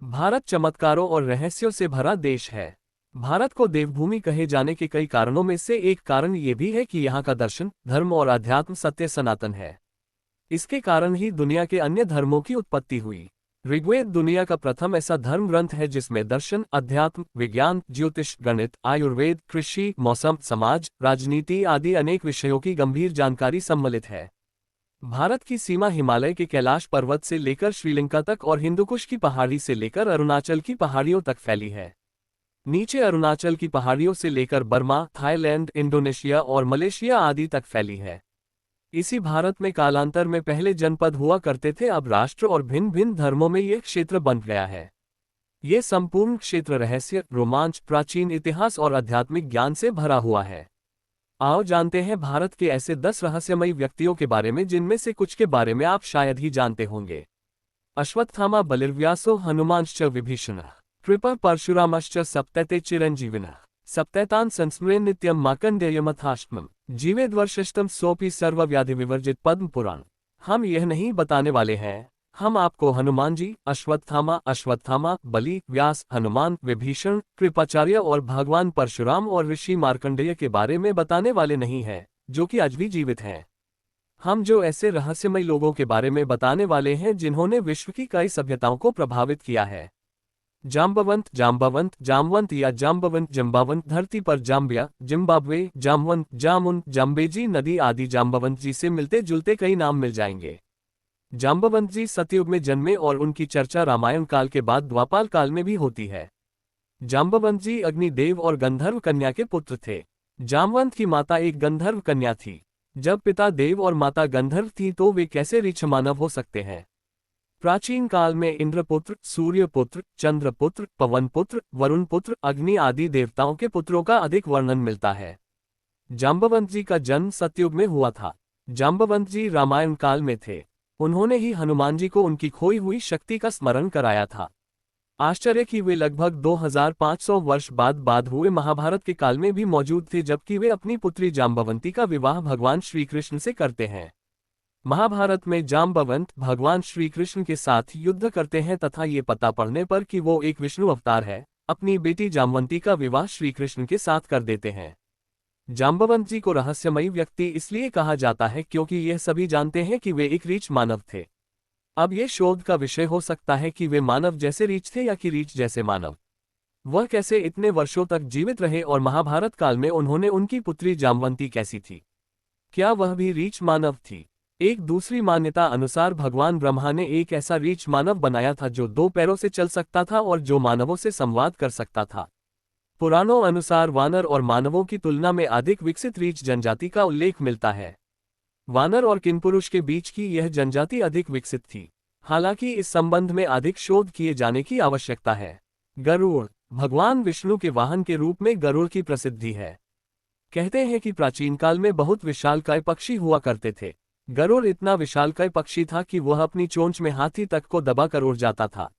भारत चमत्कारों और रहस्यों से भरा देश है। भारत को देवभूमि कहे जाने के कई कारणों में से एक कारण ये भी है कि यहाँ का दर्शन, धर्म और अध्यात्म सत्य सनातन है। इसके कारण ही दुनिया के अन्य धर्मों की उत्पत्ति हुई। ऋग्वेद दुनिया का प्रथम ऐसा धर्म ग्रंथ है जिसमें दर्शन, अध्यात्म, विज्ञान, ज्योतिष, गणित, आयुर्वेद, कृषि, मौसम, समाज, राजनीति आदि अनेक विषयों की गंभीर जानकारी सम्मिलित है। भारत की सीमा हिमालय के कैलाश पर्वत से लेकर श्रीलंका तक और हिंदुकुश की पहाड़ी से लेकर अरुणाचल की पहाड़ियों तक फैली है। नीचे अरुणाचल की पहाड़ियों से लेकर बर्मा, थाईलैंड, इंडोनेशिया और मलेशिया आदि तक फैली है। इसी भारत में कालांतर में पहले जनपद हुआ करते थे, अब राष्ट्र और भिन्न भिन्न धर्मों में यह क्षेत्र बन गया है। ये संपूर्ण क्षेत्र रहस्य, रोमांच, प्राचीन इतिहास और आध्यात्मिक ज्ञान से भरा हुआ है। आओ जानते हैं भारत के ऐसे 10 रहस्यमयी व्यक्तियों के बारे में जिनमें से कुछ के बारे में आप शायद ही जानते होंगे। अश्वत्थामा बलिर्व्यासो हनुमांश्च विभीषणः कृपा परशुरामश्च सप्तैते चिरंजीविनः सप्तैतान् संस्मृण् नित्यं मार्कण्डेयमथाश्मम् जीवेद्वर्षष्टम सोऽपि सर्वव्याधि विवर्जित पद्म पुराण। हम यह नहीं बताने वाले हैं, हम आपको हनुमान जी, अश्वत्थामा, बलि, व्यास, हनुमान, विभीषण, कृपाचार्य और भगवान परशुराम और ऋषि मार्कंडेय के बारे में बताने वाले नहीं हैं, जो कि आज भी जीवित हैं। हम जो ऐसे रहस्यमय लोगों के बारे में बताने वाले हैं जिन्होंने विश्व की कई सभ्यताओं को प्रभावित किया है। जाम्बवंत, जामवंत या जम्बावंत, धरती पर जाम्बिया, जिम्बाब्वे, जामवंत, जामुन, जाम्बेजी नदी आदि जाम्बवंत जी से मिलते जुलते कई नाम मिल जाएंगे। जाम्बवंत जी सतयुग में जन्मे और उनकी चर्चा रामायण काल के बाद द्वापाल काल में भी होती है। जाम्बवंत जी अग्निदेव और गंधर्व कन्या के पुत्र थे। जामवंत की माता एक गंधर्व कन्या थी। जब पिता देव और माता गंधर्व थी तो वे कैसे ऋक्ष मानव हो सकते हैं। प्राचीन काल में इंद्रपुत्र, सूर्यपुत्र, चंद्रपुत्र, पवनपुत्र, वरुणपुत्र, अग्नि आदि देवताओं के पुत्रों का अधिक वर्णन मिलता है। जाम्बवंत जी का जन्म सतयुग में हुआ था। जाम्बवंत जी रामायण काल में थे। उन्होंने ही हनुमान जी को उनकी खोई हुई शक्ति का स्मरण कराया था। आश्चर्य कि वे लगभग 2500 वर्ष बाद हुए महाभारत के काल में भी मौजूद थे, जबकि वे अपनी पुत्री जाम्बवंती का विवाह भगवान श्री कृष्ण से करते हैं। महाभारत में जाम्बवंत भगवान श्री कृष्ण के साथ युद्ध करते हैं तथा ये पता पड़ने पर कि वो एक विष्णु अवतार है, अपनी बेटी जाम्बवंती का विवाह श्री कृष्ण के साथ कर देते हैं। जाम्बवंत जी को रहस्यमयी व्यक्ति इसलिए कहा जाता है क्योंकि यह सभी जानते हैं कि वे एक रीछ मानव थे। अब यह शोध का विषय हो सकता है कि वे मानव जैसे रीछ थे या कि रीछ जैसे मानव। वह कैसे इतने वर्षों तक जीवित रहे और महाभारत काल में उन्होंने उनकी पुत्री जाम्बवंती कैसी थी? क्या वह भी रीछ मानव थी? एक दूसरी मान्यता अनुसार भगवान ब्रह्मा ने एक ऐसा रीछ मानव बनाया था जो 2 पैरों से चल सकता था और जो मानवों से संवाद कर सकता था। पुराणों अनुसार वानर और मानवों की तुलना में अधिक विकसित रीछ जनजाति का उल्लेख मिलता है। वानर और किनपुरुष के बीच की यह जनजाति अधिक विकसित थी। हालांकि इस संबंध में अधिक शोध किए जाने की आवश्यकता है। गरुड़ भगवान विष्णु के वाहन के रूप में गरुड़ की प्रसिद्धि है। कहते हैं कि प्राचीन काल में बहुत विशालकाय पक्षी हुआ करते थे। गरुड़ इतना विशालकाय पक्षी था कि वह अपनी चोंच में हाथी तक को दबाकर उड़ जाता था।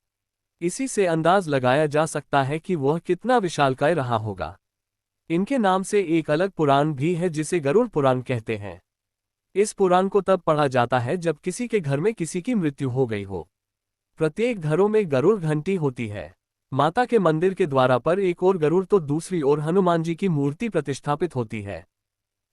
इसी से अंदाज लगाया जा सकता है कि वह कितना विशालकाय रहा होगा। इनके नाम से एक अलग पुराण भी है जिसे गरुड़ पुराण कहते हैं। इस पुराण को तब पढ़ा जाता है जब किसी के घर में किसी की मृत्यु हो गई हो। प्रत्येक घरों में गरुड़ घंटी होती है। माता के मंदिर के द्वारा पर एक ओर गरुड़ तो दूसरी ओर हनुमान जी की मूर्ति प्रतिष्ठापित होती है।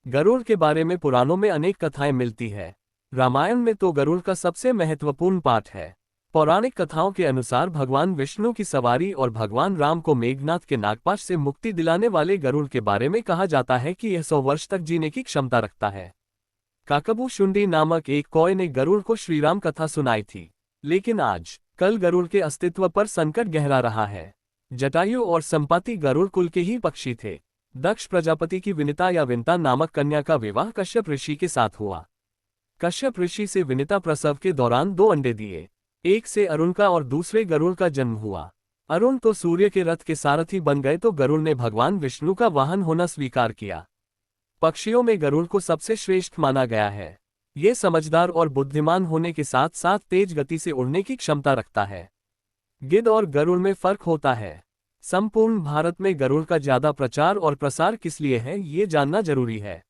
गरुड़ के बारे में पुराणों में अनेक कथाएं मिलती है। रामायण में तो गरुड़ का सबसे महत्वपूर्ण पाठ है। पौराणिक कथाओं के अनुसार भगवान विष्णु की सवारी और भगवान राम को मेघनाथ के नागपाश से मुक्ति दिलाने वाले गरुड़ के बारे में कहा जाता है कि यह 100 वर्ष तक जीने की क्षमता रखता है। काकबू शुंडी नामक एक कौए ने गरुड़ को श्रीराम कथा सुनाई थी, लेकिन आज कल गरुड़ के अस्तित्व पर संकट गहरा रहा है। जटायु और संपाति गरुड़ कुल के ही पक्षी थे। दक्ष प्रजापति की विनिता या विनता नामक कन्या का विवाह कश्यप ऋषि के साथ हुआ। कश्यप ऋषि से विनिता प्रसव के दौरान 2 अंडे दिए। एक से अरुण का और दूसरे गरुड़ का जन्म हुआ। अरुण तो सूर्य के रथ के सारथी बन गए तो गरुड़ ने भगवान विष्णु का वाहन होना स्वीकार किया। पक्षियों में गरुड़ को सबसे श्रेष्ठ माना गया है। ये समझदार और बुद्धिमान होने के साथ साथ तेज गति से उड़ने की क्षमता रखता है। गिद्ध और गरुड़ में फर्क होता है। संपूर्ण भारत में गरुड़ का ज्यादा प्रचार और प्रसार किस लिए है ये जानना जरूरी है।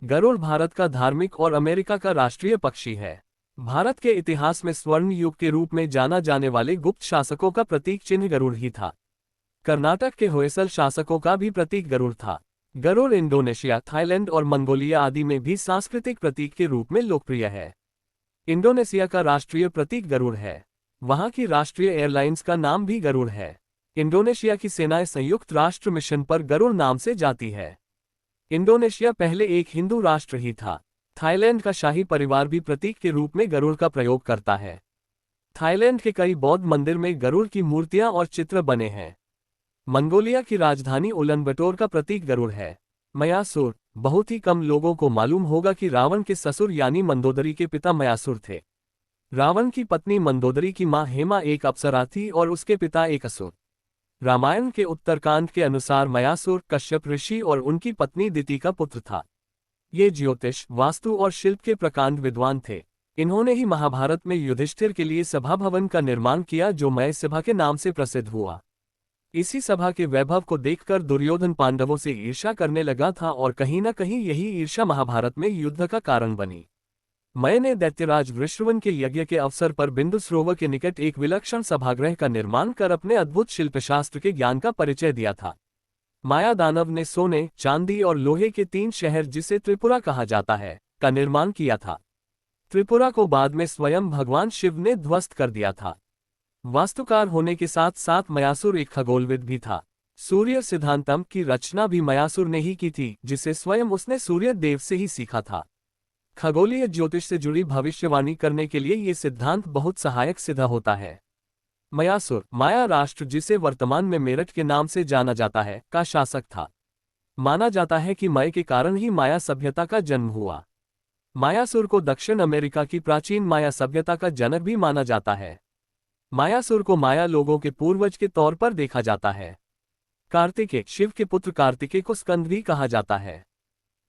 गरुड़ भारत का धार्मिक और अमेरिका का राष्ट्रीय पक्षी है। भारत के इतिहास में स्वर्ण युग के रूप में जाना जाने वाले गुप्त शासकों का प्रतीक चिन्ह गरुड़ ही था। कर्नाटक के होयसल शासकों का भी प्रतीक गरुड़ था। गरुड़ इंडोनेशिया, थाईलैंड और मंगोलिया आदि में भी सांस्कृतिक प्रतीक के रूप में लोकप्रिय है। इंडोनेशिया का राष्ट्रीय प्रतीक गरुड़ है। वहां की राष्ट्रीय एयरलाइंस का नाम भी गरुड़ है। इंडोनेशिया की सेनाएं संयुक्त राष्ट्र मिशन पर गरुड़ नाम से जाती है। इंडोनेशिया पहले एक हिंदू राष्ट्र ही था। थाईलैंड का शाही परिवार भी प्रतीक के रूप में गरुड़ का प्रयोग करता है। थाईलैंड के कई बौद्ध मंदिर में गरुड़ की मूर्तियां और चित्र बने हैं। मंगोलिया की राजधानी उलानबटोर का प्रतीक गरुड़ है। मयासुर, बहुत ही कम लोगों को मालूम होगा कि रावण के ससुर यानी मंदोदरी के पिता मयासुर थे। रावण की पत्नी मंदोदरी की मां हेमा एक अप्सरा थी और उसके पिता एक असुर। रामायण के उत्तरकांड के अनुसार मयासुर कश्यप ऋषि और उनकी पत्नी दिति का पुत्र था। ये ज्योतिष, वास्तु और शिल्प के प्रकांड विद्वान थे। इन्होंने ही महाभारत में युधिष्ठिर के लिए सभा भवन का निर्माण किया जो मय सभा के नाम से प्रसिद्ध हुआ। इसी सभा के वैभव को देखकर दुर्योधन पांडवों से ईर्ष्या करने लगा था और कहीं न कहीं यही ईर्ष्या महाभारत में युद्ध का कारण बनी। मय ने दैत्यराज वृषरवन के यज्ञ के अवसर पर बिंदु सरोवर के निकट एक विलक्षण सभागृह का निर्माण कर अपने अद्भुत शिल्पशास्त्र के ज्ञान का परिचय दिया था। माया दानव ने सोने, चांदी और लोहे के 3 शहर जिसे त्रिपुरा कहा जाता है का निर्माण किया था। त्रिपुरा को बाद में स्वयं भगवान शिव ने ध्वस्त कर दिया था। वास्तुकार होने के साथ साथ मयासुर एक खगोलविद भी था। सूर्य सिद्धांतम की रचना भी मयासुर ने ही की थी, जिसे स्वयं उसने सूर्य देव से ही सीखा था। खगोलीय ज्योतिष से जुड़ी भविष्यवाणी करने के लिए ये सिद्धांत बहुत सहायक सिद्ध होता है। मयासुर, माया राष्ट्र जिसे वर्तमान में मेरठ के नाम से जाना जाता है, का शासक था। माना जाता है कि मय के कारण ही माया सभ्यता का जन्म हुआ। मायासुर को दक्षिण अमेरिका की प्राचीन माया सभ्यता का जनक भी माना जाता है। मायासुर को माया लोगों के पूर्वज के तौर पर देखा जाता है। कार्तिकेय, शिव के पुत्र कार्तिकेय को स्कंद भी कहा जाता है।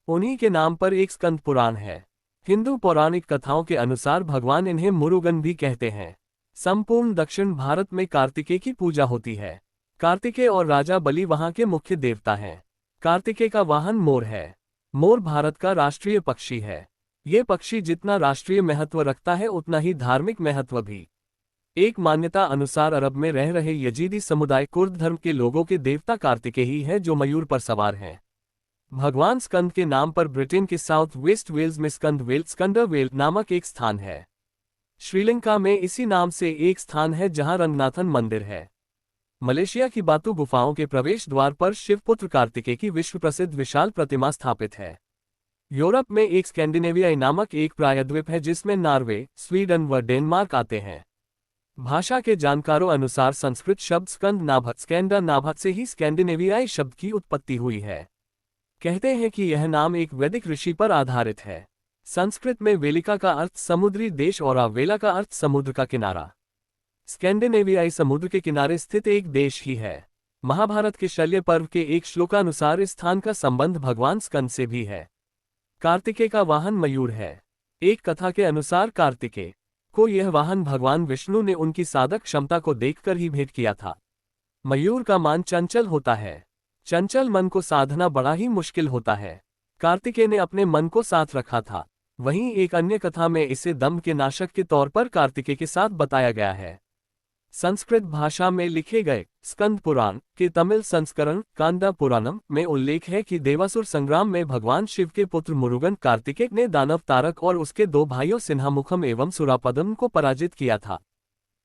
उन्हीं के नाम पर एक स्कंद पुराण है। हिंदू पौराणिक कथाओं के अनुसार भगवान इन्हें मुरुगन भी कहते हैं। संपूर्ण दक्षिण भारत में कार्तिकेय की पूजा होती है। कार्तिकेय और राजा बलि वहां के मुख्य देवता हैं। कार्तिकेय का वाहन मोर है। मोर भारत का राष्ट्रीय पक्षी है। ये पक्षी जितना राष्ट्रीय महत्व रखता है उतना ही धार्मिक महत्व भी। एक मान्यता अनुसार अरब में रह रहे यजीदी समुदाय कुर्द धर्म के लोगों के देवता कार्तिकेय ही है जो मयूर पर सवार हैं। भगवान स्कंद के नाम पर ब्रिटेन के साउथ वेस्ट वेल्स में स्कंद वेल स्कंडरवेल नामक एक स्थान है। श्रीलंका में इसी नाम से एक स्थान है जहां रंगनाथन मंदिर है। मलेशिया की बातू गुफाओं के प्रवेश द्वार पर शिवपुत्र कार्तिकेय की विश्व प्रसिद्ध विशाल प्रतिमा स्थापित है। यूरोप में एक स्कैंडिनेवियाई नामक एक प्रायद्वीप है जिसमें नॉर्वे, स्वीडन व डेनमार्क आते हैं। भाषा के जानकारों अनुसार संस्कृत शब्द स्कंद नाभत स्कैंडा नाभत से ही स्कैंडिनेवियाई शब्द की उत्पत्ति हुई है। कहते हैं कि यह नाम एक वैदिक ऋषि पर आधारित है। संस्कृत में वेलिका का अर्थ समुद्री देश और वेला का अर्थ समुद्र का किनारा। स्कैंडिनेवियाई समुद्र के किनारे स्थित एक देश ही है। महाभारत के शल्य पर्व के एक श्लोकानुसार इस स्थान का संबंध भगवान स्कंद से भी है। कार्तिकेय का वाहन मयूर है। एक कथा के अनुसार कार्तिकेय को यह वाहन भगवान विष्णु ने उनकी साधक क्षमता को देखकर ही भेंट किया था। मयूर का मान चंचल होता है। चंचल मन को साधना बड़ा ही मुश्किल होता है। कार्तिकेय ने अपने मन को साथ रखा था। वहीं एक अन्य कथा में इसे दंभ के नाशक के तौर पर कार्तिकेय के साथ बताया गया है। संस्कृत भाषा में लिखे गए स्कंद पुराण के तमिल संस्करण कांदा पुराणम में उल्लेख है कि देवासुर संग्राम में भगवान शिव के पुत्र मुरुगन कार्तिकेय ने दानव तारक और उसके 2 भाइयों सिन्हामुखम एवं सुरापदम को पराजित किया था।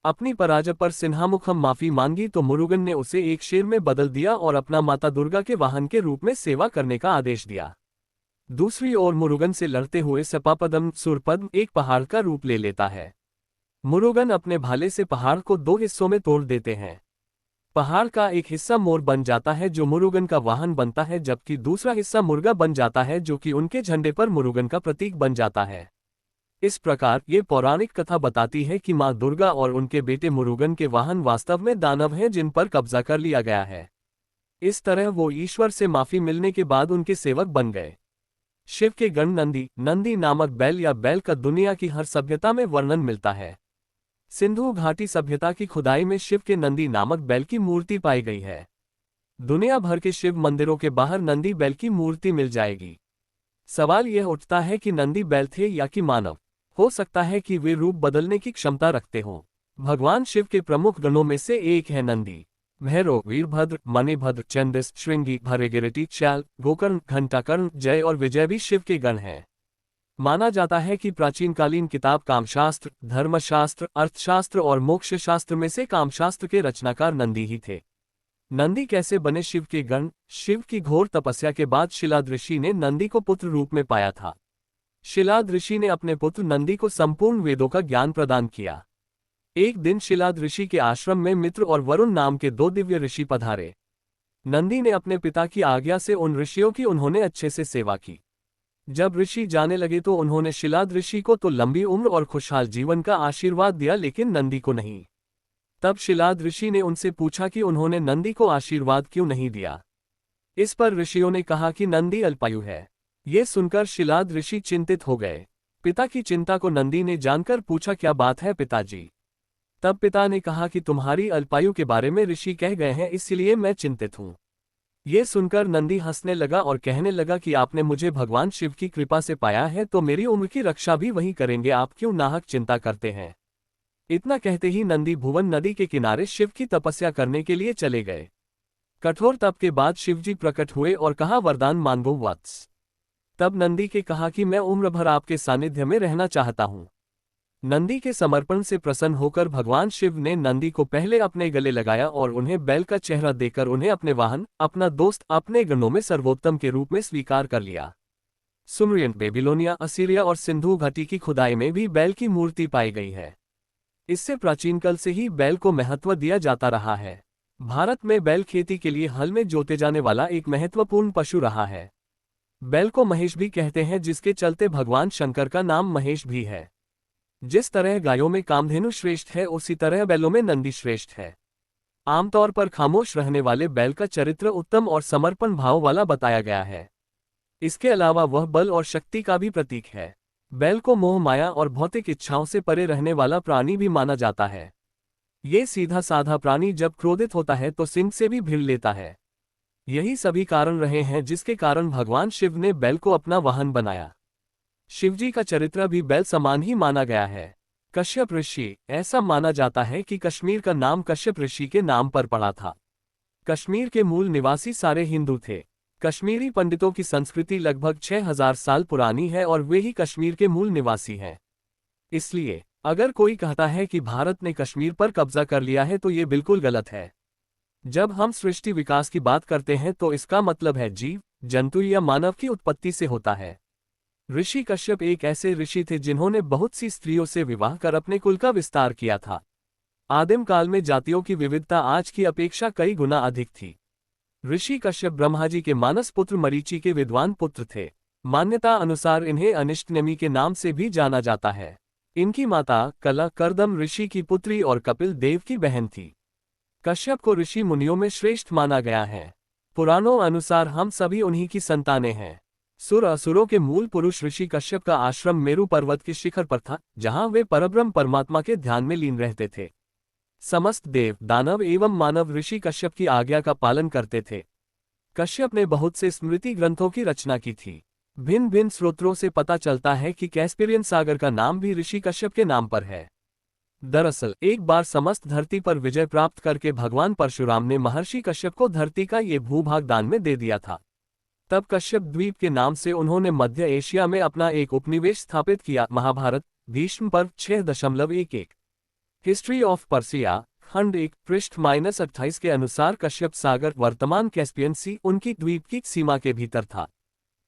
अपनी पराजय पर सिन्हामुखम माफी मांगी तो मुरुगन ने उसे एक शेर में बदल दिया और अपना माता दुर्गा के वाहन के रूप में सेवा करने का आदेश दिया। दूसरी ओर मुरुगन से लड़ते हुए सपापदम सुरपद्म एक पहाड़ का रूप ले लेता है। मुरुगन अपने भाले से पहाड़ को 2 हिस्सों में तोड़ देते हैं। पहाड़ का एक हिस्सा मोर बन जाता है जो मुरुगन का वाहन बनता है, जबकि दूसरा हिस्सा मुर्गा बन जाता है जो कि उनके झंडे पर मुरुगन का प्रतीक बन जाता है। इस प्रकार ये पौराणिक कथा बताती है कि मां दुर्गा और उनके बेटे मुरुगन के वाहन वास्तव में दानव हैं जिन पर कब्जा कर लिया गया है। इस तरह वो ईश्वर से माफी मिलने के बाद उनके सेवक बन गए। शिव के गण नंदी नामक बैल या बैल का दुनिया की हर सभ्यता में वर्णन मिलता है। सिंधु घाटी सभ्यता की खुदाई में शिव के नंदी नामक बैल की मूर्ति पाई गई है। दुनिया भर के शिव मंदिरों के बाहर नंदी बैल की मूर्ति मिल जाएगी। सवाल यह उठता है कि नंदी बैल थे या कि मानव। हो सकता है कि वे रूप बदलने की क्षमता रखते हों। भगवान शिव के प्रमुख गणों में से एक है नंदी। भैरव, वीरभद्र, मणिभद्र, चंडिस, श्रृंगी, भृगुरिटी, शैल, गोकर्ण, घंटाकर्ण, जय और विजय भी शिव के गण हैं। माना जाता है कि प्राचीनकालीन किताब कामशास्त्र, धर्मशास्त्र, अर्थशास्त्र और मोक्ष शास्त्र में से कामशास्त्र के रचनाकार नंदी ही थे। नंदी कैसे बने शिव के गण? शिव की घोर तपस्या के बाद शिलाद ऋषि ने नंदी को पुत्र रूप में पाया था। शिलाद ऋषि ने अपने पुत्र नंदी को संपूर्ण वेदों का ज्ञान प्रदान किया। एक दिन शिलाद ऋषि के आश्रम में मित्र और वरुण नाम के दो दिव्य ऋषि पधारे। नंदी ने अपने पिता की आज्ञा से उन ऋषियों की उन्होंने अच्छे से सेवा की। जब ऋषि जाने लगे तो उन्होंने शिलाद ऋषि को तो लंबी उम्र और खुशहाल जीवन का आशीर्वाद दिया, लेकिन नंदी को नहीं। तब शिलाद ऋषि ने उनसे पूछा कि उन्होंने नंदी को आशीर्वाद क्यों नहीं दिया। इस पर ऋषियों ने कहा कि नंदी अल्पायु है। ये सुनकर शिलाद ऋषि चिंतित हो गए। पिता की चिंता को नंदी ने जानकर पूछा, क्या बात है पिताजी? तब पिता ने कहा कि तुम्हारी अल्पायु के बारे में ऋषि कह गए हैं, इसलिए मैं चिंतित हूँ। ये सुनकर नंदी हंसने लगा और कहने लगा कि आपने मुझे भगवान शिव की कृपा से पाया है तो मेरी उम्र की रक्षा भी वही करेंगे, आप क्यों नाहक चिंता करते हैं। इतना कहते ही नंदी भुवन नदी के किनारे शिव की तपस्या करने के लिए चले गए। कठोर तप के बाद शिवजी प्रकट हुए और कहा, वरदान मांगो वत्स। तब नंदी के कहा कि मैं उम्र भर आपके सानिध्य में रहना चाहता हूँ। नंदी के समर्पण से प्रसन्न होकर भगवान शिव ने नंदी को पहले अपने गले लगाया और उन्हें बैल का चेहरा देकर उन्हें अपने वाहन, अपना दोस्त, अपने गणों में सर्वोत्तम के रूप में स्वीकार कर लिया। सुमरियन, बेबीलोनिया, असीरिया और सिंधु घाटी की खुदाई में भी बैल की मूर्ति पाई गई है। इससे प्राचीन काल से ही बैल को महत्व दिया जाता रहा है। भारत में बैल खेती के लिए हल में जोते जाने वाला एक महत्वपूर्ण पशु रहा है। बैल को महेश भी कहते हैं, जिसके चलते भगवान शंकर का नाम महेश भी है। जिस तरह गायों में कामधेनु श्रेष्ठ है, उसी तरह बैलों में नंदी श्रेष्ठ है। आमतौर पर खामोश रहने वाले बैल का चरित्र उत्तम और समर्पण भाव वाला बताया गया है। इसके अलावा वह बल और शक्ति का भी प्रतीक है। बैल को मोह, माया और भौतिक इच्छाओं से परे रहने वाला प्राणी भी माना जाता है। ये सीधा साधा प्राणी जब क्रोधित होता है तो सिंह से भी भिड़ लेता है। यही सभी कारण रहे हैं जिसके कारण भगवान शिव ने बैल को अपना वाहन बनाया। शिवजी का चरित्र भी बैल समान ही माना गया है। कश्यप ऋषि, ऐसा माना जाता है कि कश्मीर का नाम कश्यप ऋषि के नाम पर पड़ा था। कश्मीर के मूल निवासी सारे हिंदू थे। कश्मीरी पंडितों की संस्कृति लगभग 6000 साल पुरानी है और वे ही कश्मीर के मूल निवासी हैं। इसलिए अगर कोई कहता है कि भारत ने कश्मीर पर कब्जा कर लिया है तो ये बिल्कुल गलत है। जब हम सृष्टि विकास की बात करते हैं तो इसका मतलब है जीव, जंतु या मानव की उत्पत्ति से होता है। ऋषि कश्यप एक ऐसे ऋषि थे जिन्होंने बहुत सी स्त्रियों से विवाह कर अपने कुल का विस्तार किया था। आदिम काल में जातियों की विविधता आज की अपेक्षा कई गुना अधिक थी। ऋषि कश्यप ब्रह्मा जी के मानस पुत्र मरीचि के विद्वान पुत्र थे। मान्यता अनुसार इन्हें अनिष्टनेमि के नाम से भी जाना जाता है। इनकी माता कला करदम ऋषि की पुत्री और कपिल देव की बहन थी। कश्यप को ऋषि मुनियों में श्रेष्ठ माना गया है। पुराणों अनुसार हम सभी उन्हीं की संतानें हैं। सुर असुरों के मूल पुरुष ऋषि कश्यप का आश्रम मेरु पर्वत के शिखर पर था, जहां वे परब्रह्म परमात्मा के ध्यान में लीन रहते थे। समस्त देव, दानव एवं मानव ऋषि कश्यप की आज्ञा का पालन करते थे। कश्यप ने बहुत से स्मृति ग्रंथों की रचना की थी। भिन्न भिन्न स्रोतों से पता चलता है कि कैस्पियन सागर का नाम भी ऋषि कश्यप के नाम पर है। दरअसल एक बार समस्त धरती पर विजय प्राप्त करके भगवान परशुराम ने महर्षि कश्यप को धरती का ये भूभाग दान में दे दिया था। तब कश्यप द्वीप के नाम से उन्होंने मध्य एशिया में अपना एक उपनिवेश स्थापित किया। महाभारत, भीष्म पर्व 6.11। हिस्ट्री ऑफ पर्सिया, खंड 1, पृष्ठ -28 के अनुसार कश्यप सागर, वर्तमान कैस्पियन सी, उनकी द्वीप की सीमा के भीतर था।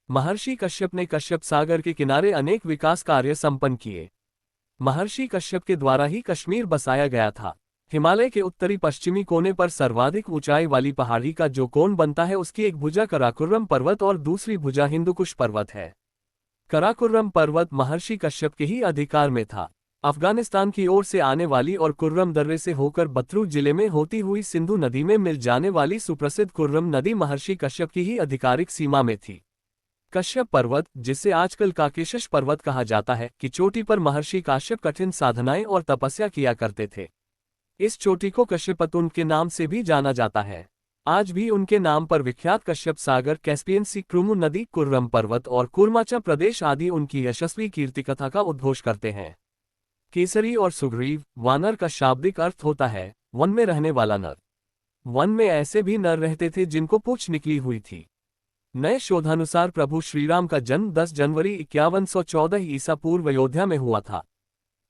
महर्षि कश्यप ने कश्यप सागर के किनारे अनेक विकास कार्य संपन्न किए। महर्षि कश्यप के द्वारा ही कश्मीर बसाया गया था। हिमालय के उत्तरी पश्चिमी कोने पर सर्वाधिक ऊंचाई वाली पहाड़ी का जो कोण बनता है उसकी एक भुजा कराकोरम पर्वत और दूसरी भुजा हिंदुकुश पर्वत है। कराकोरम पर्वत महर्षि कश्यप के ही अधिकार में था। अफगानिस्तान की ओर से आने वाली और कुर्रम दर्रे से होकर बतरू जिले में होती हुई सिंधु नदी में मिल जाने वाली सुप्रसिद्ध कुर्रम नदी महर्षि कश्यप की ही आधिकारिक सीमा में थी। कश्यप पर्वत, जिसे आजकल काकेशस पर्वत कहा जाता है, की चोटी पर महर्षि कश्यप कठिन साधनाएं और तपस्या किया करते थे। इस चोटी को कश्यपतुंड के नाम से भी जाना जाता है। आज भी उनके नाम पर विख्यात कश्यप सागर, कैस्पियन सी, क्रुमु नदी, कुर्रम पर्वत और कुर्माचा प्रदेश आदि उनकी यशस्वी कीर्तिकथा का उद्घोष करते हैं। केसरी और सुग्रीव, वानर का शाब्दिक अर्थ होता है वन में रहने वाला नर। वन में ऐसे भी नर रहते थे जिनको पूंछ निकली हुई थी। नए शोधानुसार प्रभु श्रीराम का जन्म 10 जनवरी 5114 ईसा पूर्व अयोध्या में हुआ था।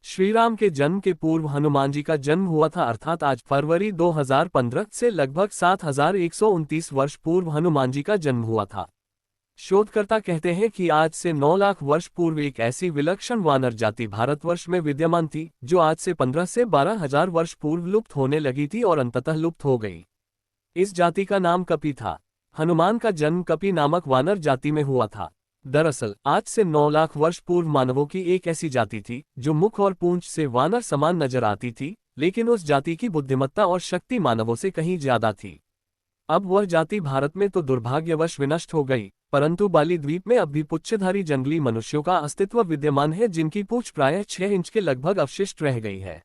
श्रीराम के जन्म के पूर्व हनुमान जी का जन्म हुआ था, अर्थात आज फरवरी 2015 से लगभग 7129 वर्ष पूर्व हनुमान जी का जन्म हुआ था। शोधकर्ता कहते हैं कि आज से 9 लाख वर्ष पूर्व एक ऐसी विलक्षण वानर जाति भारतवर्ष में विद्यमान थी, जो आज से 15 से 12 हजार वर्ष पूर्व लुप्त होने लगी थी और अंततः लुप्त हो गई। इस जाति का नाम कपि था। हनुमान का जन्म कपि नामक वानर जाति में हुआ था। दरअसल आज से 9 लाख वर्ष पूर्व मानवों की एक ऐसी जाति थी जो मुख और पूंछ से वानर समान नजर आती थी, लेकिन उस जाति की बुद्धिमत्ता और शक्ति मानवों से कहीं ज्यादा थी। अब वह जाति भारत में तो दुर्भाग्यवश विनष्ट हो गई, परंतु बाली द्वीप में अब भी पुच्छधारी जंगली मनुष्यों का अस्तित्व विद्यमान है, जिनकी पूंछ प्रायः 6 इंच के लगभग अवशिष्ट रह गई है।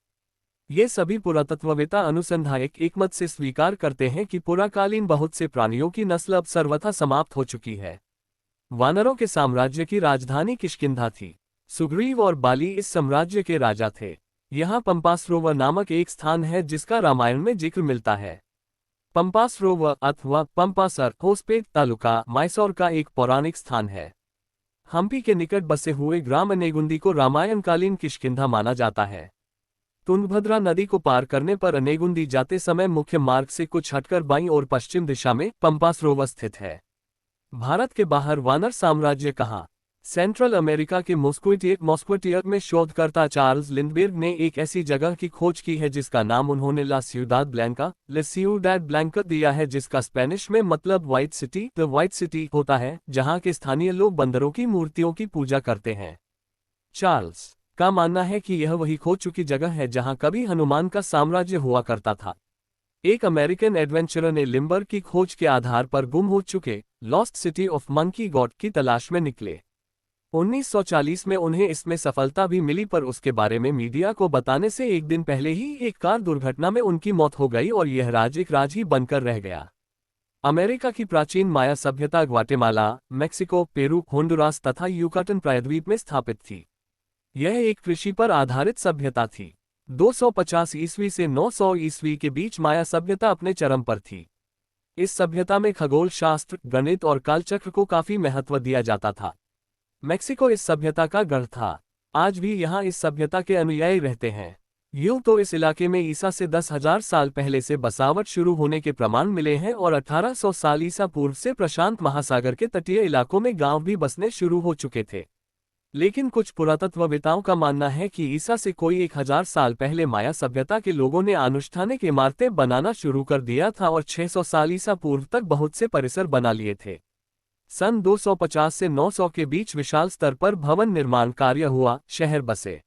ये सभी पुरातत्ववेता अनुसंधायक एकमत से स्वीकार करते हैं कि पुराकालीन बहुत से प्राणियों की नस्ल अब सर्वथा समाप्त हो चुकी है। वानरों के साम्राज्य की राजधानी किष्किंधा थी। सुग्रीव और बाली इस साम्राज्य के राजा थे। यहाँ पंपासरोवर नामक एक स्थान है जिसका रामायण में जिक्र मिलता है। पंपासरोवर अथवा पंपासर होसपेट तालुका मैसूर का एक पौराणिक स्थान है। हम्पी के निकट बसे हुए ग्राम अनेगुंदी को रामायणकालीन किष्किंधा माना जाता है। तुंगभद्रा नदी को पार करने पर अनेगुंदी जाते समय मुख्य मार्ग से कुछ हटकर बाईं और पश्चिम दिशा में पंपासरोवर स्थित है। भारत के बाहर वानर साम्राज्य कहाँ? सेंट्रल अमेरिका के मॉस्क्विटियर में शोधकर्ता चार्ल्स लिंडबर्ग ने एक ऐसी जगह की खोज की है जिसका नाम उन्होंने ला सियुडाद ब्लैंका दिया है, जिसका स्पेनिश में मतलब white city, the white city होता है, जहां के स्थानीय लोग बंदरों की मूर्तियों की पूजा करते हैं। चार्ल्स का मानना है कि यह वही खो चुकी जगह है जहां कभी हनुमान का साम्राज्य हुआ करता था। एक अमेरिकन एडवेंचरर ने लिंबर्ग की खोज के आधार पर गुम हो चुके lost city of monkey God की तलाश में निकले। 1940 में उन्हें इसमें सफलता भी मिली, पर उसके बारे में मीडिया को बताने से एक दिन पहले ही एक कार दुर्घटना में उनकी मौत हो गई और यह राज एक राज ही बनकर रह गया। अमेरिका की प्राचीन माया सभ्यता ग्वाटेमाला, मेक्सिको, पेरू, होंडुरास तथा यूकाटन प्रायद्वीप में स्थापित थी। यह एक कृषि पर आधारित सभ्यता थी। 250 ईस्वी से 900 ईस्वी के बीच माया सभ्यता अपने चरम पर थी। इस सभ्यता में खगोल शास्त्र, गणित और कालचक्र को काफी महत्व दिया जाता था। मेक्सिको इस सभ्यता का गढ़ था। आज भी यहाँ इस सभ्यता के अनुयायी रहते हैं। यूं तो इस इलाके में ईसा से 10,000 साल पहले से बसावट शुरू होने के प्रमाण मिले हैं और 1800 साल ईसा पूर्व से प्रशांत महासागर के तटीय इलाकों में गांव भी बसने शुरू हो चुके थे। लेकिन कुछ पुरातत्ववेताओं का मानना है कि ईसा से कोई 1000 साल पहले माया सभ्यता के लोगों ने अनुष्ठानिक इमारतें बनाना शुरू कर दिया था और 600 साल ईसा पूर्व तक बहुत से परिसर बना लिए थे। सन 250 से 900 के बीच विशाल स्तर पर भवन निर्माण कार्य हुआ, शहर बसे।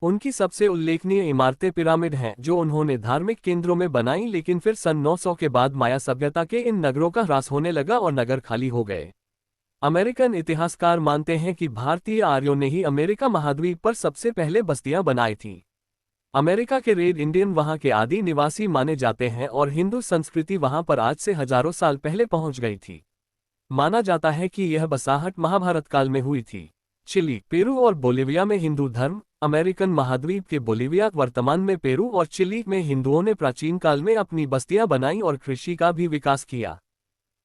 उनकी सबसे उल्लेखनीय इमारतें पिरामिड हैं, जो उन्होंने धार्मिक केंद्रों में बनाई, लेकिन फिर सन 900 के बाद माया सभ्यता के इन नगरों का ह्रास होने लगा और नगर खाली हो गए। अमेरिकन इतिहासकार मानते हैं कि भारतीय आर्यों ने ही अमेरिका महाद्वीप पर सबसे पहले बस्तियां बनाई थीं। अमेरिका के रेड इंडियन वहां के आदि निवासी माने जाते हैं और हिंदू संस्कृति वहां पर आज से हजारों साल पहले पहुंच गई थी। माना जाता है कि यह बसाहट महाभारत काल में हुई थी। चिली, पेरू और बोलिविया में हिंदू धर्म। अमेरिकन महाद्वीप के बोलिविया, वर्तमान में पेरू और चिली में हिंदुओं ने प्राचीन काल में अपनी बस्तियां बनाई और कृषि का भी विकास किया।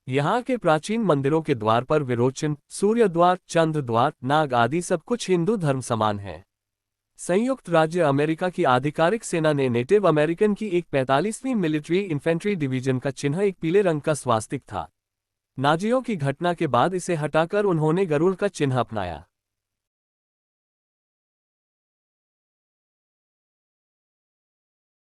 यहाँ के प्राचीन मंदिरों के द्वार पर विरोचन, सूर्य द्वार, चंद्र द्वार, नाग आदि सब कुछ हिंदू धर्म समान है। संयुक्त राज्य अमेरिका की आधिकारिक सेना ने नेटिव अमेरिकन की एक 45वीं मिलिट्री इन्फेंट्री डिवीजन का चिन्ह एक पीले रंग का स्वास्तिक था। नाजियों की घटना के बाद इसे हटाकर उन्होंने गरुड़ का चिन्ह अपनाया।